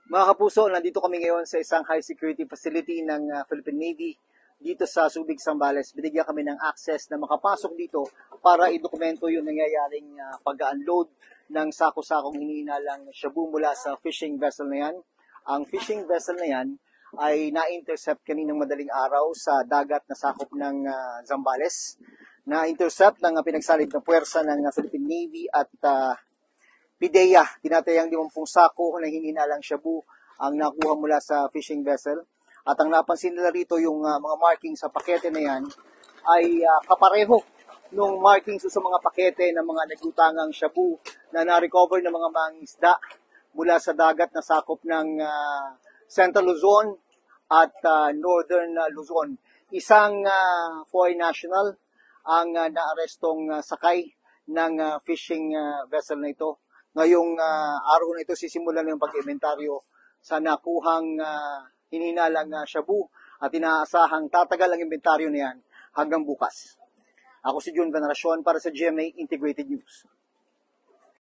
Mga kapuso, nandito kami ngayon sa isang high security facility ng Philippine Navy dito sa Subic, Zambales. Binigyan kami ng access na makapasok dito para idokumento yung nangyayaring pag-unload ng sako-sakong hinihinalang shabu mula sa fishing vessel na yan. Ang fishing vessel na yan ay na-intercept kaninang madaling araw sa dagat na sakop ng Zambales. Na-intercept ng pinagsalib na puwersa ng Philippine Navy at PIDEA, tinatayang 50 sako na hinihinalang shabu ang nakuha mula sa fishing vessel. At ang napansin nila rito yung mga markings sa pakete na yan ay kapareho nung markings sa mga pakete ng mga nagutangang shabu na na-recover ng mga mangisda mula sa dagat na sakop ng Central Luzon at Northern Luzon. Isang foreign national ang naarestong sakay ng fishing vessel na ito. Ngayong araw na ito, sisimulan yung pag-inventaryo sa nakuhang hinihinalang shabu at inaasahang tatagal ang inventaryo na yan hanggang bukas. Ako si Jun Veneracion para sa GMA Integrated News.